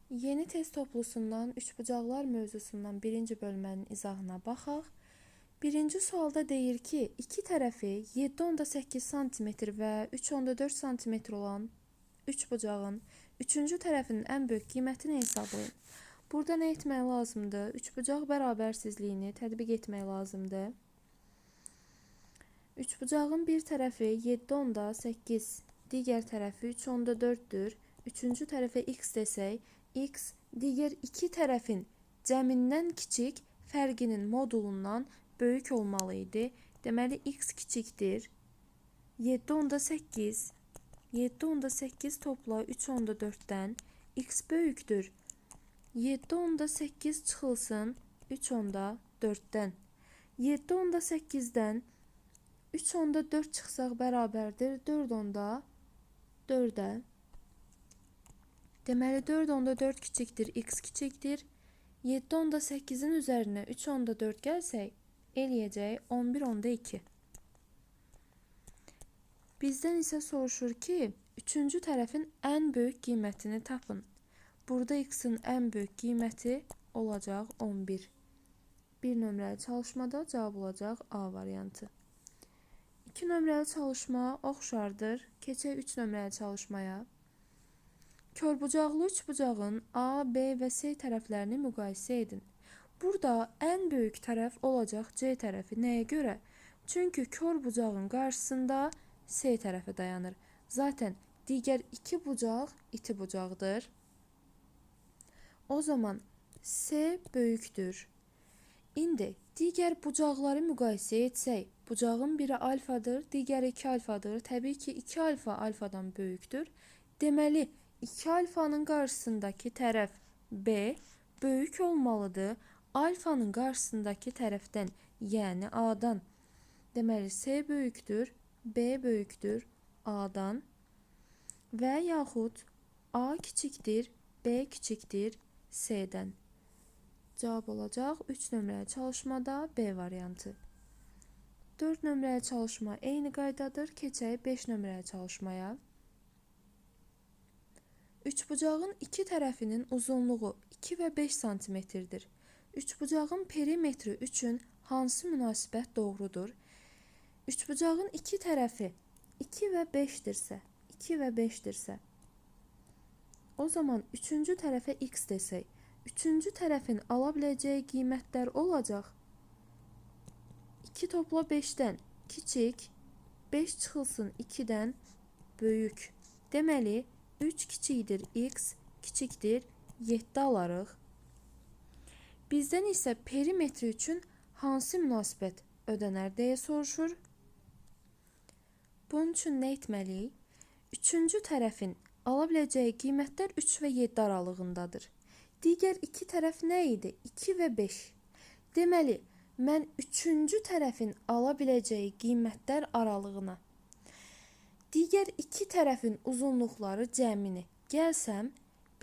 Yeni test toplusundan üçbucaqlar mövzusundan birinci bölmənin izahına baxaq. Birinci sualda deyir ki, iki tərəfi 7,8 cm və 3,4 cm olan üçbucağın üçüncü tərəfinin ən böyük qiymətini hesablayın. Burada nə etmək lazımdır? Üçbucaq bərabərsizliyini tətbiq etmək lazımdır. Üçbucağın bir tərəfi 7,8, digər tərəfi 3,4-dür. Üçüncü tərəfə x desək, x digər iki tərəfin cəmindən kiçik, fərqinin modulundan böyük olmalı idi. Deməli, x kiçikdir 7,8. 7,8 topla 3,4-dən x böyükdür 7,8 çıxılsın 3,4-dən. 7,8-dən 3,4 çıxsaq bərabərdir 4,4-ə. Deməli, 4,4 kiçikdir, x kiçikdir. 7,8-in üzərinə 3,4 gəlsək, eləyəcək 11,2. Bizdən isə soruşur ki, üçüncü tərəfin ən böyük qiymətini tapın. Burada x-in ən böyük qiyməti olacaq 11. Bir nömrəli çalışmada cavab olacaq A variantı. 2 nömrəli çalışma oxşardır. Keçək 3 nömrəli çalışmaya. Körbucaqlı üçbucağın A, B və C tərəflərini müqayisə edin. Burada ən böyük tərəf olacaq C tərəfi. Nəyə görə? Çünki körbucağın qarşısında C tərəfi dayanır. Zaten digər iki bucaq iti bucaqdır. O zaman C böyükdür. İndi digər bucaqları müqayisə etsək, bucağın biri alfadır, digəri 2 alfadır. Təbii ki, 2 alfa alfadan böyükdür. Deməli, 2 alfanın qarşısındakı tərəf B böyük olmalıdır. Alfanın qarşısındakı tərəfdən, yəni A-dan. Deməli, C böyükdür, B böyükdür A-dan və yaxud A kiçikdir, B kiçikdir C-dən. Cavab olacaq 3 nömrəli çalışmada B variantı. 4 nömrəli çalışma eyni qaydadır. Keçək 5 nömrəli çalışmaya. Üçbucağın iki tərəfinin uzunluğu 2 və 5 cm-dir. Üçbucağın perimetri üçün hansı münasibət doğrudur? Üçbucağın iki tərəfi 2 və 5-dirsə, 2 və 5-dirsə, o zaman üçüncü tərəfə x desək, üçüncü tərəfin ala biləcəyi qiymətlər olacaq. 2 topla 5-dən kiçik, 5 çıxılsın 2-dən böyük. Deməli, 3 kiçikdir x, kiçikdir 7 alarıq. Bizdən isə perimetri üçün hansı münasibət ödənər deyə soruşur. Bunun üçün nə etməliyik? Üçüncü tərəfin ala biləcəyi qiymətlər 3 və 7 aralığındadır. Digər iki tərəf nə idi? 2 və 5. Deməli, mən üçüncü tərəfin ala biləcəyi qiymətlər aralığına digər iki tərəfin uzunluqları cəmini gəlsəm,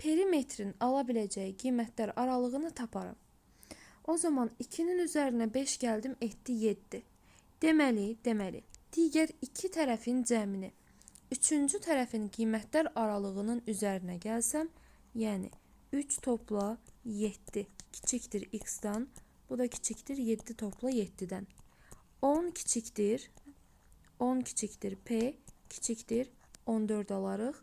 perimetrin ala biləcəyi qiymətlər aralığını taparım. O zaman 2-nin üzərinə 5 gəldim, etdi 7. Deməli, digər iki tərəfin cəmini üçüncü tərəfin qiymətlər aralığının üzərinə gəlsəm, yəni 3 topla 7 kiçikdir x-dan, bu da kiçikdir 7 topla 7-dən. 10 kiçikdir P, kiçikdir 14 alarıq.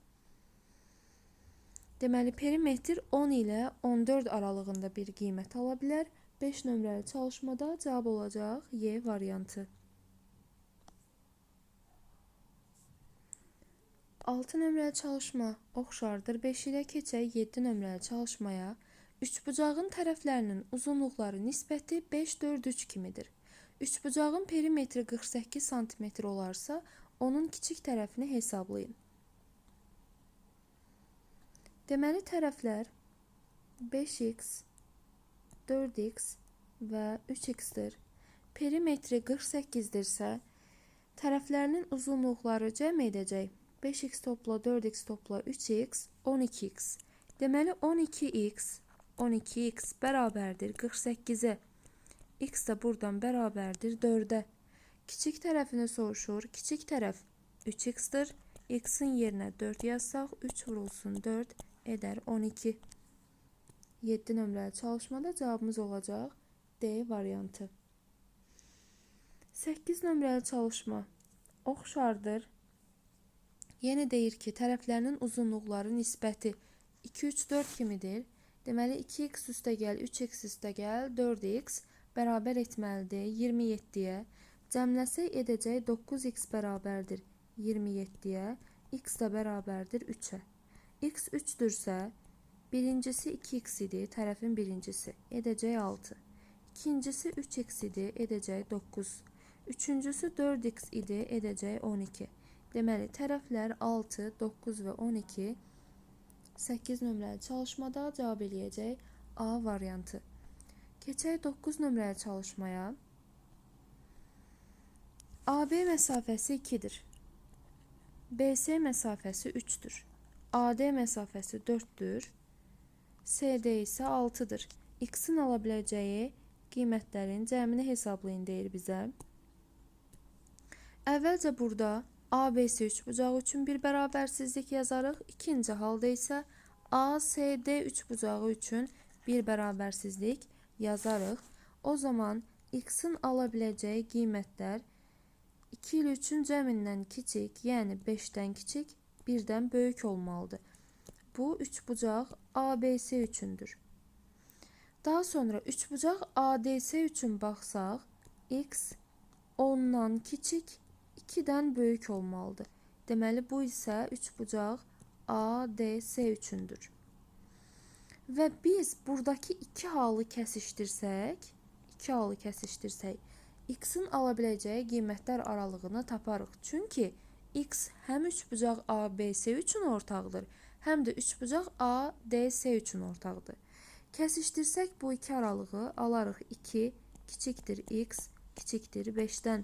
Deməli, perimetr 10 ilə 14 aralığında bir qiymət ala bilər. 5 nömrəli çalışmada cavab olacaq Y variantı. 6 nömrəli çalışma oxşardır. 5 ilə keçək 7 nömrəli çalışmaya. Üçbucağın tərəflərinin uzunluqları nisbəti 5-4-3 kimidir. Üçbucağın perimetri 48 cm olarsa, onun kiçik tərəfini hesablayın. Deməli, tərəflər 5x, 4x və 3x-dir. Perimetri 48-dirsə, tərəflərinin uzunluqları cəm edəcək. 5x topla 4x topla 3x, 12x. Deməli, 12x bərabərdir 48-ə. X də buradan bərabərdir 4-ə. Kiçik tərəfini soruşur. Kiçik tərəf 3x-dir. X-in yerinə 4 yazsaq, 3 vurulsun 4 edər 12. 7 nömrəli çalışmada cavabımız olacaq D variantı. 8 nömrəli çalışma oxşardır. Yenə deyir ki, tərəflərinin uzunluqları nisbəti 2, 3, 4 kimidir. Deməli, 2x üstəgəl 3x üstəgəl 4x bərabər etməlidir 27-yə. Cəmləsək edəcək 9x bərabərdir 27-yə, x də bərabərdir 3-ə. X 3-dürsə, birincisi 2x idi, tərəfin birincisi, edəcək 6. İkincisi 3x idi, edəcək 9. Üçüncüsü 4x idi, edəcək 12. Deməli, tərəflər 6, 9 və 12 8 nömrəli çalışmada cavab eləyəcək A variantı. Keçək 9 nömrəli çalışmaya. AB məsafəsi 2-dir. BC məsafəsi 3-dür. AD məsafəsi 4-dür. CD isə 6-dır. X-in ala biləcəyi qiymətlərin cəmini hesablayın deyir bizə. Əvvəlcə burada ABC üçbucağı üçün bir bərabərsizlik yazarıq. İkinci halda isə ACD üçbucağı üçün bir bərabərsizlik yazarıq. O zaman x-in ala biləcəyi qiymətlər 2 ilə 3-ün cəmindən kiçik, yəni 5-dən kiçik, 1-dən böyük olmalıdır. Bu üçbucaq ABC üçündür. Daha sonra üçbucaq ADC üçün baxsaq, x 10-dan kiçik, 2-dən böyük olmalıdır. Deməli, bu isə üçbucaq ADC üçündür. Və biz buradakı iki halı kəsişdirsək, x-in ala biləcəyi qiymətlər aralığını taparıq. Çünki x həm üçbucaq ABC üçün ortaqdır, həm də üçbucaq ADC üçün ortaqdır. Kəsişdirsək bu iki aralığı alarıq 2 kiçikdir x kiçikdir 5-dən.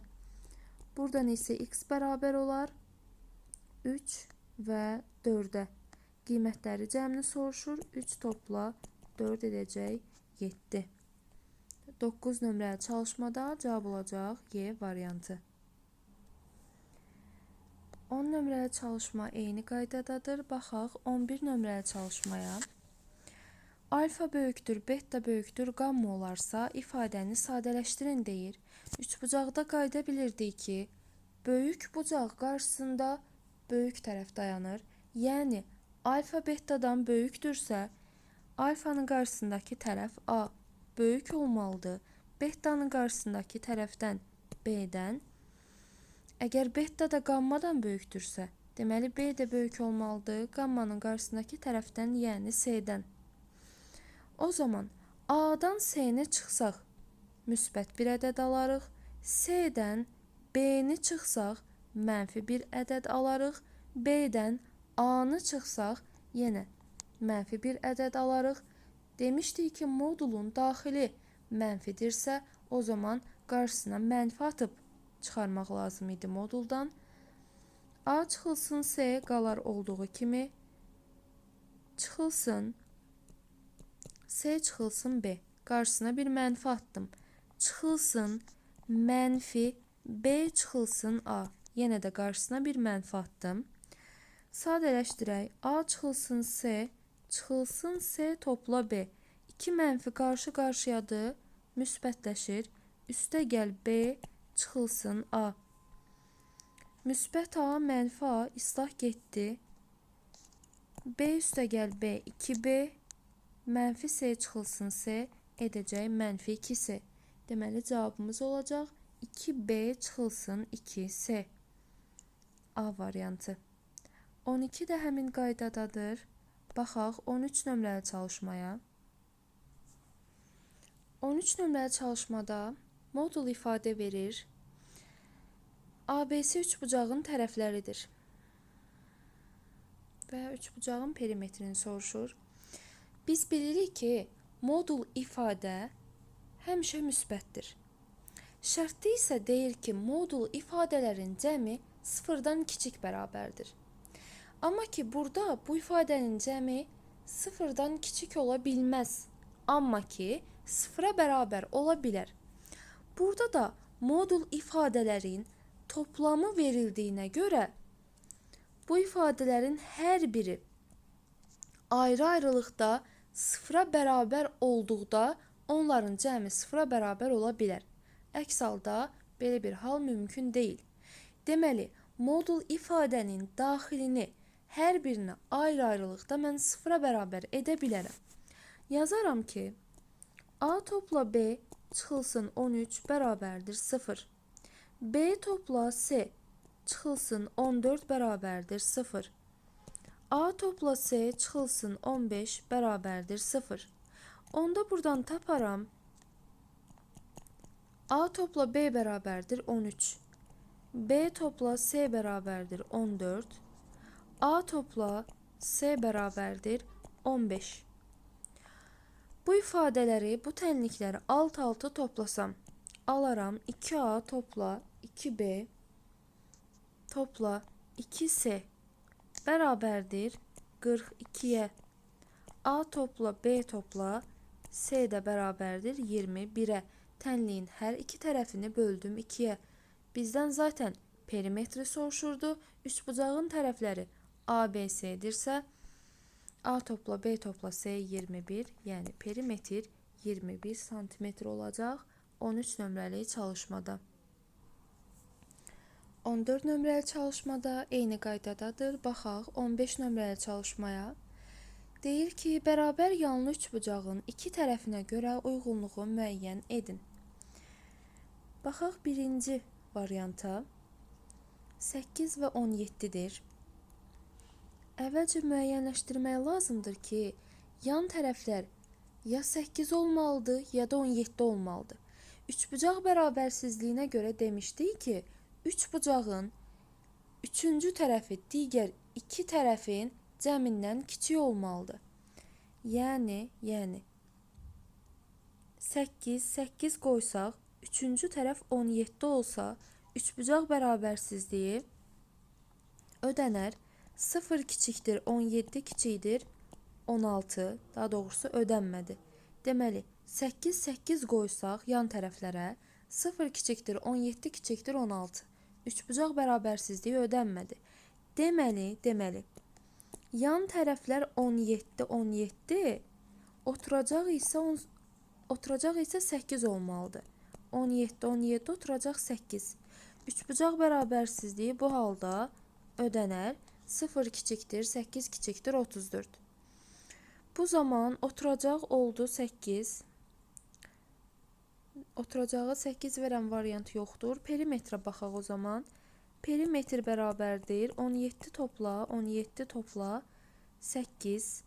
Buradan isə x bərabər olar 3 və 4-ə. Qiymətləri cəmini soruşur. 3 topla 4 edəcək 7. 9 nömrəli çalışmada cavab olacaq Y variantı. 10 nömrəli çalışma eyni qaydadadır. Baxaq 11 nömrəli çalışmaya. Alfa böyükdür, beta böyükdür, qamma olarsa ifadəni sadələşdirin deyir. Üçbucaqda qayda bilirdik ki, böyük bucaq qarşısında böyük tərəf dayanır. Yəni, alfa betadan böyükdürsə, alfanın qarşısındakı tərəf A böyük olmalıdır. Betanın qarşısındakı tərəfdən B-dən. Əgər beta da qammadan böyükdürsə, deməli B də böyük olmalıdır. Qammanın qarşısındakı tərəfdən, yəni C-dən. O zaman A-dan C-ni çıxsaq, müsbət bir ədəd alarıq. C-dən B-ni çıxsaq, mənfi bir ədəd alarıq. B-dən A-nı çıxsaq, yenə mənfi bir ədəd alarıq. Demişdik ki, modulun daxili mənfidirsə, o zaman qarşısına mənfi atıb çıxarmaq lazım idi moduldan. A çıxılsın C qalar olduğu kimi, çıxılsın C çıxılsın B. Qarşısına bir mənfi atdım. Çıxılsın mənfi B çıxılsın A. Yenə də qarşısına bir mənfi atdım. Sadələşdirək. A çıxılsın C, çıxılsın C topla B. 2 mənfi qarşı qarşıyadır, müsbətləşir. Üstə gəl B çıxılsın A. Müsbət A, mənfi A islah getdi. B üstə gəl B 2B. Mənfi C çıxılsın C edəcək mənfi 2C. Deməli, cavabımız olacaq 2B çıxılsın 2C. A variantı. 12 də həmin qaydadadır. Baxaq 13 nömrəli çalışmaya. 13 nömrəli çalışmada modul ifadə verir. ABC üçbucağın tərəfləridir. Və üçbucağın perimetrini soruşur. Biz bilirik ki, modul ifadə həmişə müsbətdir. Şərtdə isə deyir ki, modul ifadələrin cəmi 0-dan kiçik bərabərdir. Amma ki, burada bu ifadənin cəmi 0-dan kiçik ola bilməz. Amma ki, 0-a bərabər ola bilər. Burada da modul ifadələrin toplamı verildiyinə görə bu ifadələrin hər biri ayrı-ayrılıqda sıfıra bərabər olduqda onların cəmi sıfıra bərabər ola bilər. Əks halda belə bir hal mümkün deyil. Deməli, modul ifadənin daxilini hər birinə ayrı-ayrılıqda mən sıfıra bərabər edə bilərəm. Yazaram ki, A topla B çıxılsın 13 bərabərdir 0. B topla C çıxılsın 14 bərabərdir 0. A topla C çıxılsın 15 bərabərdir 0. Onda buradan taparam. A topla B bərabərdir 13. B topla C bərabərdir 14. A topla C bərabərdir 15. Bu ifadələri, bu tənlikləri alt-alta toplasam, alaram 2A topla 2B topla 2C bərabərdir 42'ye. A topla B topla C də bərabərdir 21'e. Tənliyin hər iki tərəfini böldüm 2'ye. Bizdən zaten perimetri soruşurdu. Üçbucağın tərəfləri ABC'dirsə, A topla B topla C 21, yəni perimetr 21 santimetr olacaq 13 nömrəli çalışmada. 14 nömrəli çalışmada eyni qaydadadır. Baxaq 15 nömrəli çalışmaya. Deyir ki, bərabər yanlı üçbucağın iki tərəfinə görə uyğunluğu müəyyən edin. Baxaq birinci varianta. 8 və 17'dir. Əvvəlcə müəyyənləşdirmək lazımdır ki, yan tərəflər ya 8 olmalıdır, ya da 17 olmalıdır. Üçbucaq bərabərsizliyinə görə demişdik ki, üçbucağın üçüncü tərəfi digər iki tərəfin cəmindən kiçik olmalıdır. Yəni 8 qoysaq, üçüncü tərəf 17 olsa, üçbucaq bərabərsizliyi ödənər. 0 kiçikdir 17 kiçikdir 16, daha doğrusu ödənmədi. Deməli 8 qoysaq yan tərəflərə 0 kiçikdir 17 kiçikdir 16. Üçbucaq bərabərsizliyi ödənmədi. Deməli yan tərəflər 17 oturacaq isə 8 olmalıdır. 17 oturacaq 8. Üçbucaq bərabərsizliyi bu halda ödənər. 0 kiçikdir 8 kiçikdir 34. Bu zaman oturacaq oldu 8. Oturacağı 8 verən variant yoxdur. Perimetrə baxaq o zaman. Perimetr bərabərdir 17 topla 8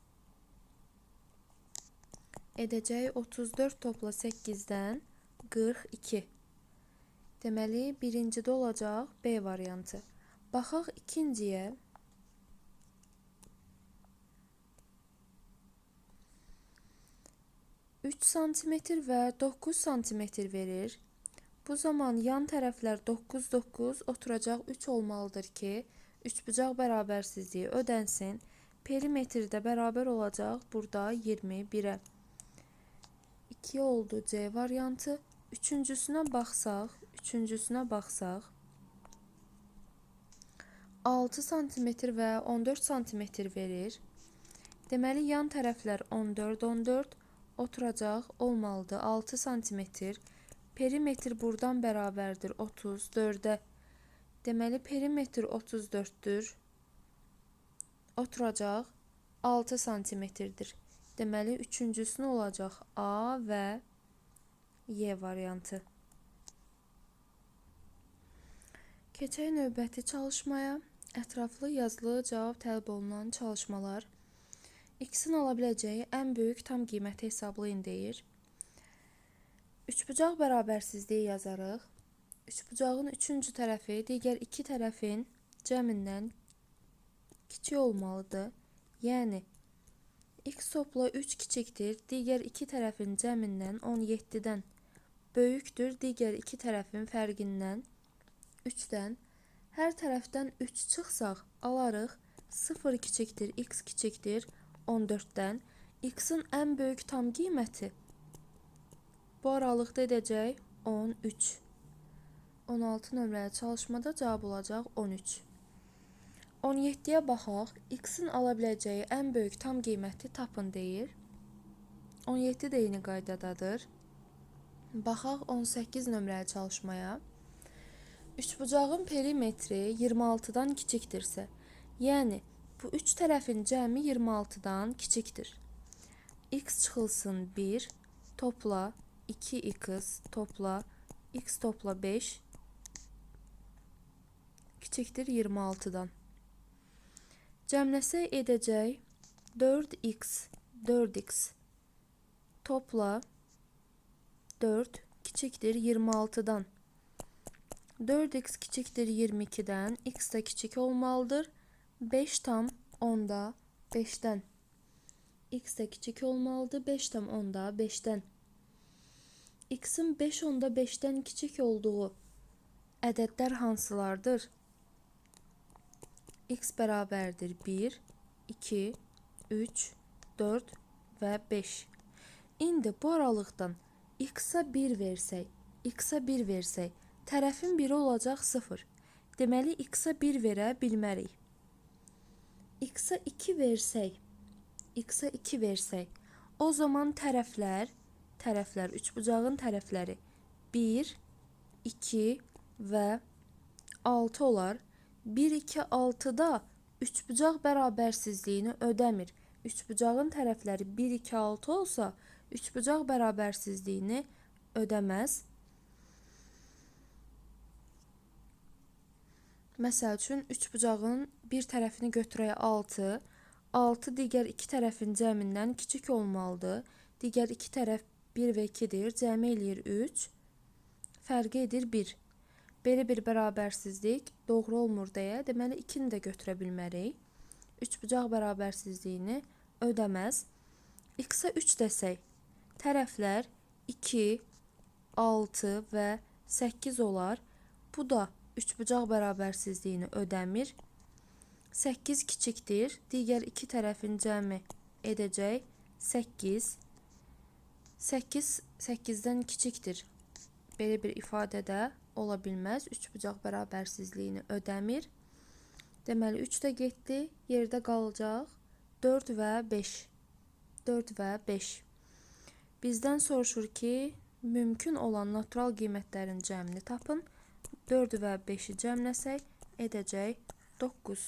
edəcək 34 topla 8'dən 42. Deməli birincidə olacaq B variantı. Baxaq ikinciyə. 3 santimetr və 9 santimetr verir. Bu zaman yan tərəflər 9 oturacaq 3 olmalıdır ki, üçbucaq bərabərsizliyi ödənsin. Perimetr də bərabər olacaq burada 21'e. 2 oldu C variantı. Üçüncüsünə baxsaq 6 santimetr və 14 santimetr verir. Deməli yan tərəflər 14 oturacaq olmalıdır 6 santimetr. Perimetr buradan bərabərdir 34'e. Deməli perimetr 34'dür. Oturacaq 6 santimetrdir. Deməli üçüncüsünə olacaq A və Y variantı. Keçək növbəti çalışmaya. Ətraflı yazılı cavab tələb olunan çalışmalar. X-in ala biləcəyi ən böyük tam qiyməti hesablayın deyir. Üçbucaq bərabərsizliyi yazarıq. Üçbucağın üçüncü tərəfi digər iki tərəfin cəmindən kiçik olmalıdır. Yəni x topla 3 kiçikdir digər iki tərəfin cəmindən 17'dən böyükdür digər iki tərəfin fərqindən 3'dən. Hər tərəfdən 3 çıxsaq alarıq 0 kiçikdir x kiçikdir 14'dən. X-in ən böyük tam qiyməti bu aralıqda edəcək 13. 16 nömrəli çalışmada cavab olacaq 13. 17'yə baxaq. X-in ala biləcəyi ən böyük tam qiyməti tapın deyir. 17 də eyni qaydadadır. Baxaq 18 nömrəli çalışmaya. Üçbucağın perimetri 26-dan kiçikdirsə, yəni bu üç tərəfin cəmi 26-dan kiçikdir. X çıxılsın 1, topla 2x, topla x topla 5, kiçikdir 26-dan. Cəmləsək edəcək 4x, topla 4 kiçikdir 26-dan. 4x kiçikdir 22-dən, x də kiçik olmalıdır. 5 tam 10-da 5-dən. X də kiçik olmalıdır. 5 tam 10-da 5-dən. X-in 5 10-da 5-dən kiçik olduğu ədədlər hansılardır? X bərabərdir 1, 2, 3, 4 və 5. İndi bu aralıqdan x-a 1 versək, tərəfin biri olacaq 0. Deməli, x-a 1 verə bilmərik. X-a 2 versək, o zaman tərəflər, üçbucağın tərəfləri 1, 2 və 6 olar. 1, 2, 6-da üçbucaq bərabərsizliyini ödəmir. Üçbucağın tərəfləri 1, 2, 6 olsa, üçbucaq bərabərsizliyini ödəməz. Məsəl üçün, üçbucağın bir tərəfini götürək 6. 6 digər iki tərəfin cəmindən kiçik olmalıdır. Digər iki tərəf 1 və 2-dir. Cəmi eləyir 3. Fərqi edir 1. Belə bir bərabərsizlik doğru olmur deyə, deməli 2-ni də götürə bilmərik. Üçbucaq bərabərsizliyini ödəməz. X-a 3 desək, tərəflər 2, 6 və 8 olar. Bu da üçbucaq bərabərsizliyini ödəmir. 8 kiçikdir. Digər iki tərəfin cəmi edəcək 8. 8 8-dən kiçikdir. Belə bir ifadə də ola bilməz. Üçbucaq bərabərsizliyini ödəmir. Deməli 3 də getdi. Yerdə qalacaq 4 və 5. 4 və 5. Bizdən soruşur ki, mümkün olan natural qiymətlərin cəmini tapın. 4 və 5-i cəmləsək edəcək 9.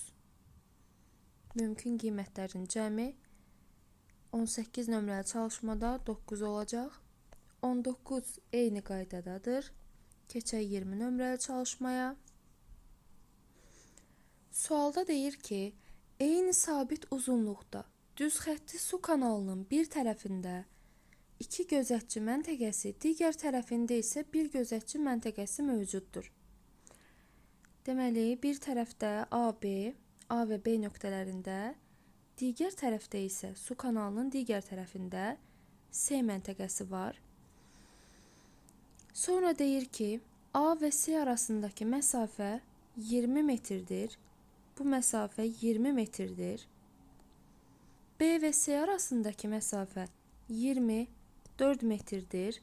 Mümkün qiymətlərin cəmi 18 nömrəli çalışmada 9 olacaq. 19 eyni qaydadadır. Keçək 20 nömrəli çalışmaya. Sualda deyir ki, eyni sabit uzunluqda düz xətti su kanalının bir tərəfində 2 gözətçi məntəqəsi, digər tərəfində isə bir gözətçi məntəqəsi mövcuddur. Deməli, bir tərəfdə A və B nöqtələrində, digər tərəfdə isə su kanalının digər tərəfində C məntəqəsi var. Sonra deyir ki, A və C arasındakı məsafə 20 metrdir. Bu məsafə 20 metrdir. B və C arasındakı məsafə 24 metrdir.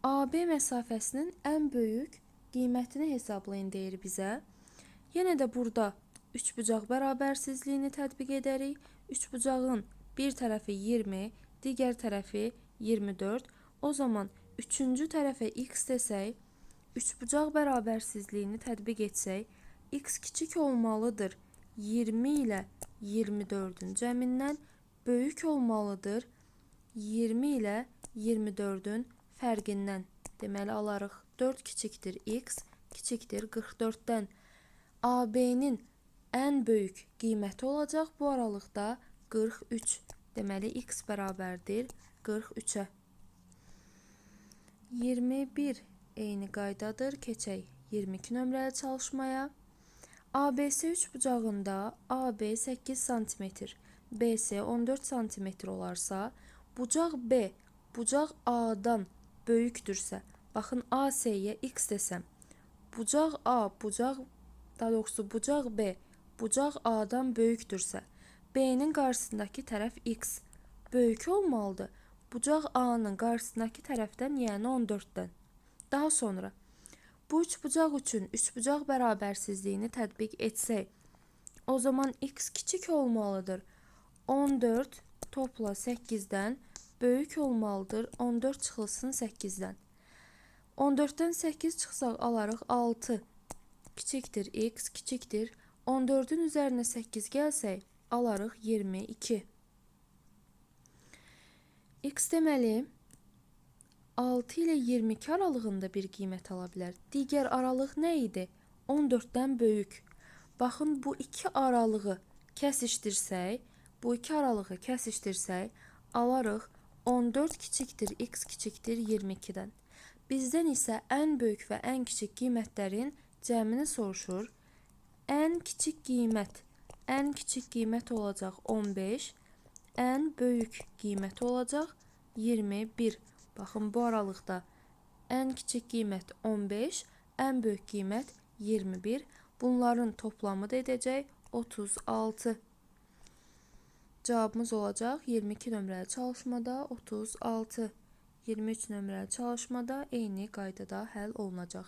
AB məsafəsinin ən böyük qiymətini hesablayın deyir bizə. Yenə də burada üçbucaq bərabərsizliyini tətbiq edərik. Üçbucağın bir tərəfi 20, digər tərəfi 24. O zaman üçüncü tərəfə x desək, üçbucaq bərabərsizliyini tətbiq etsək, x kiçik olmalıdır 20 ilə 24-ün cəmindən, böyük olmalıdır 20 ilə 24-ün fərqindən. Deməli, alarıq 4 kiçikdir x, kiçikdir 44-dən. AB-nin ən böyük qiyməti olacaq bu aralıqda 43. Deməli, x bərabərdir 43-ə. 21 eyni qaydadır. Keçək 22 nömrəli çalışmaya. ABC üçbucağında AB 8 cm, BC 14 cm olarsa, bucaq B bucaq A-dan böyükdürsə, baxın AC-yə x desəm, bucaq A bucaq B bucaq A-dan böyükdürsə, B-nin qarşısındakı tərəf x böyük olmalıdır. Bucaq A-nın qarşısındakı tərəfdən, yəni 14-dən. Daha sonra bu üçbucaq üçün üçbucaq bərabərsizliyini tətbiq etsək, o zaman x kiçik olmalıdır 14 topla 8-dən, böyük olmalıdır 14 çıxılsın 8-dən. 14-dən 8 çıxsaq alarıq 6 kiçikdir x kiçikdir. 14-ün üzərinə 8 gəlsək alarıq 22. X deməli 6 ilə 22 aralığında bir qiymət ala bilər. Digər aralıq nə idi? 14-dən böyük. Baxın, bu iki aralığı kəsişdirsək, alarıq 14 kiçikdir x kiçikdir 22-dən. Bizdən isə ən böyük və ən kiçik qiymətlərin cəmini soruşur. Ən kiçik qiymət olacaq 15, ən böyük qiymət olacaq 21. Baxın, bu aralıqda ən kiçik qiymət 15, ən böyük qiymət 21. Bunların toplamı da edəcək 36. Cavabımız olacaq 22 nömrəli çalışmada 36. 23 nömrəli çalışmada eyni qaydada həll olunacaq.